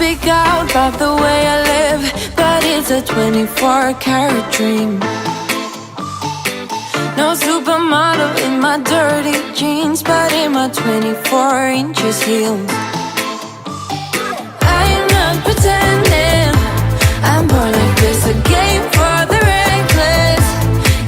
speak out about the way I live, but it's a 24-karat dream. No supermodel in my dirty jeans, but in my 24 inches heels. I am not pretending, I'm born like this, a game for the reckless.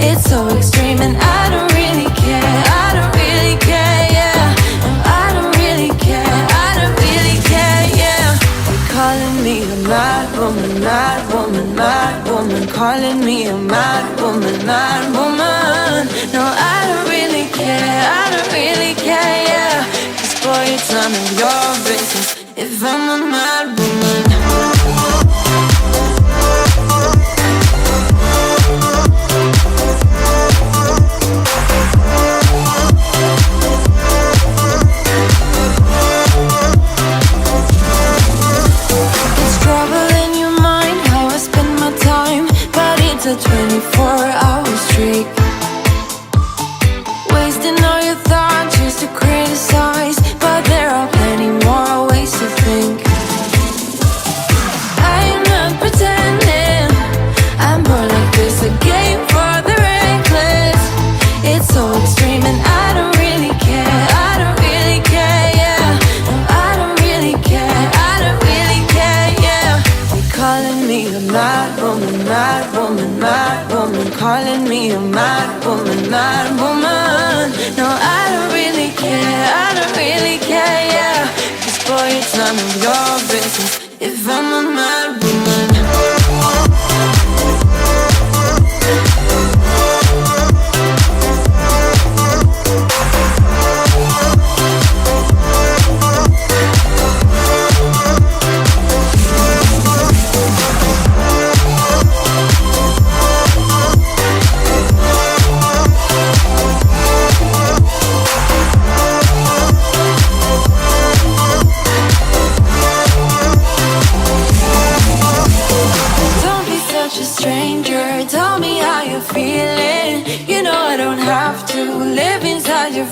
It's so extreme and I don't really care, I don't really care, yeah. No, I don't really care, I don't really care, yeah. They're calling me a mad woman, mad woman, mad woman. Calling me a mad woman, mad woman. No, I don't really care, I don't really care, yeah. 'Cause boy, it's none of your business if I'm a mad woman. A 24-hour streak, wasting all your thoughts just to criticize, but there are plenty more ways to think. I am not pretending, I'm more like this, a game for the reckless. It's so extreme and I don't really care, I don't really care, yeah. No, I don't really care, I don't really care, yeah. They're calling me a mad woman, mad woman, mad woman. Calling me a mad woman, mad woman. No, I don't really care, I don't really care, yeah. 'Cause boy, it's none of your business if I'm a mad woman.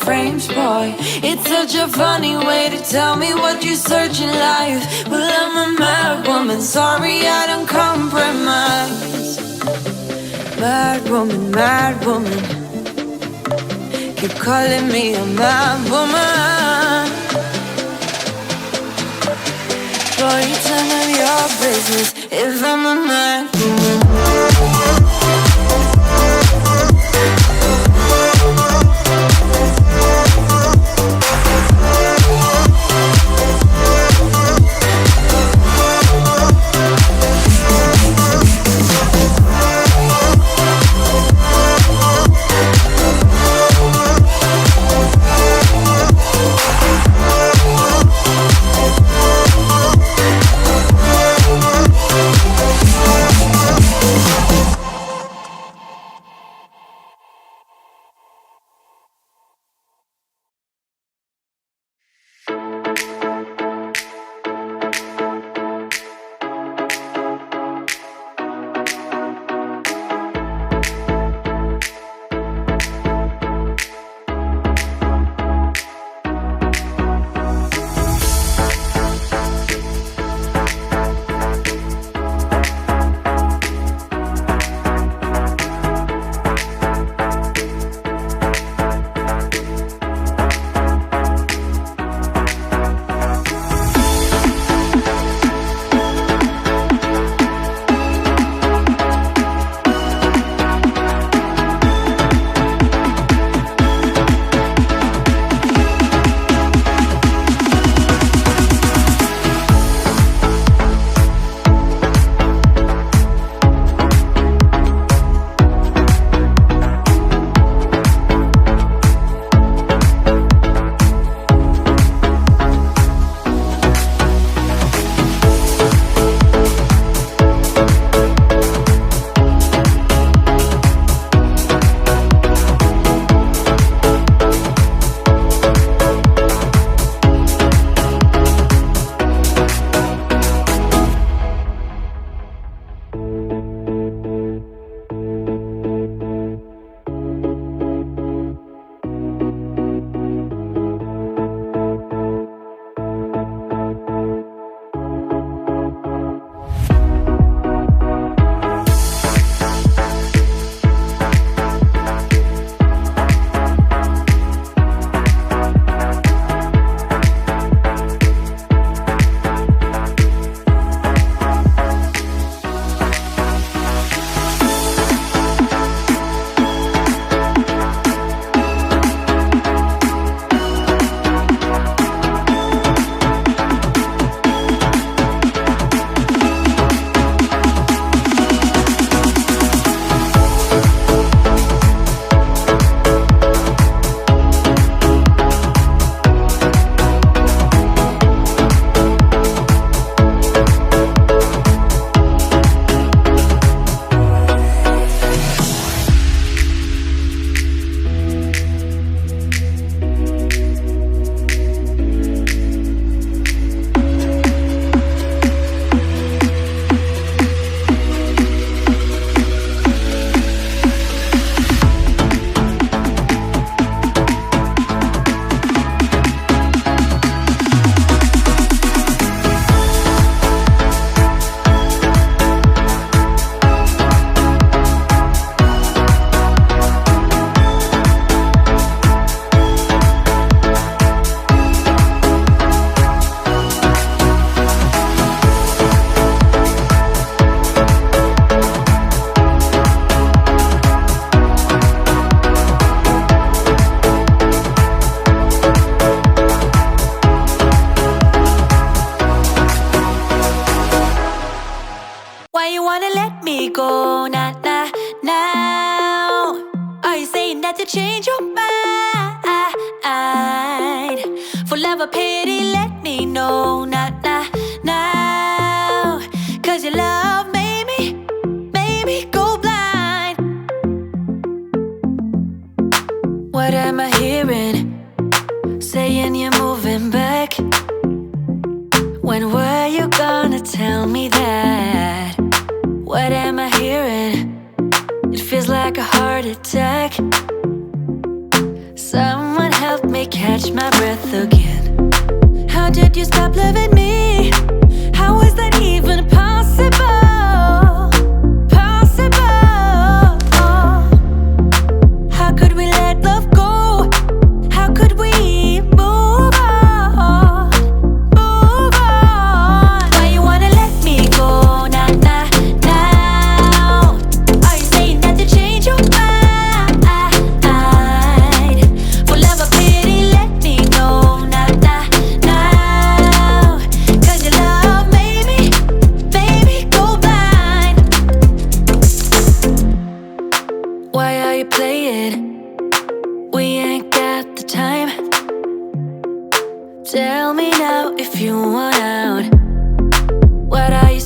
Frames, boy, it's such a funny way to tell me what you search in life. Well, I'm a mad woman, sorry I don't compromise. Mad woman, mad woman. Keep calling me a mad woman. Boy, it's none of your business if I'm a mad woman. that you change your mind. For love or pity, let me know, not now. Cause your love made me go blind. What am I hearing? Saying you're moving back. When were you gonna tell me that? What am I hearing? It feels like a heart attack. Someone help me catch my breath again. How did you stop loving me? How is that even possible? Possible? How could we let love go? How could we move on? Move on? Why you wanna let me go? Now. Are you saying that to change your mind? For love or pity, let me know, now. Cause your love made me go blind. Why are you playing? We ain't got the time. Tell me now if you want out. What are you